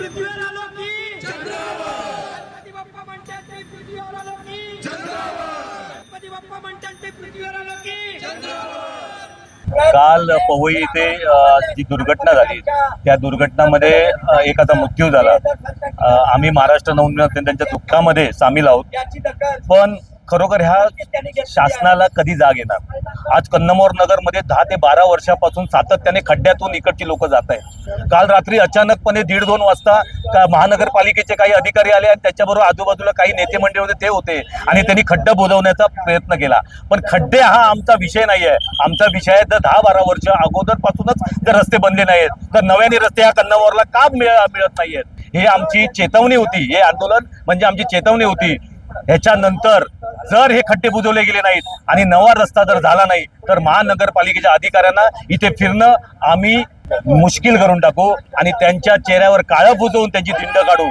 पृथ्वीवर आलो की गणपती बाप्पा म्हणतात ते पृथ्वीवर आलो की गणपती बाप्पा म्हणतात ते पृथ्वीवर आलो की काल पवई येथे जी दुर्घटना झाली त्या दुर्घटनामध्ये एकाचा मृत्यू झाला। आम्ही महाराष्ट्र नवनिर्माण त्यांच्या दुःखामध्ये सामील आहोत, पण खरोखर ह्या शासनाला कधी जाग येणार। आज कन्नमोर नगरमध्ये 10 ते 12 वर्षापासून सातत्याने खड्ड्यातून इकडची लोक जात आहेत। काल रात्री अचानकपणे 1:30-2 वाजता महानगरपालिकेचे काही अधिकारी आले आणि त्याच्याबरोबर आजूबाजूला काही नेते मंडळी होते ते होते आणि त्यांनी खड्डे बुजवण्याचा प्रयत्न केला। पण खड्डे हा आमचा विषय नाही आहे। आमचा विषय आहे जर 10-12 वर्ष अगोदरपासूनच जर रस्ते बनले नाहीत तर नव्याने रस्ते ह्या कन्नमोरला का मिळत नाहीयेत, हे आमची चेतावणी होती। हे आंदोलन म्हणजे आमची चेतावणी होती। ह्याच्यानंतर जर हे खड्डे बुजवले गेले नाहीत आणि नवा रस्ता जर झाला नाही तर महानगरपालिकेच्या अधिकाऱ्यांना इथे फिरणं आम्ही मुश्किल करून टाकू आणि त्यांच्या चेहऱ्यावर काळं बुजवून त्यांची धिंड काढू।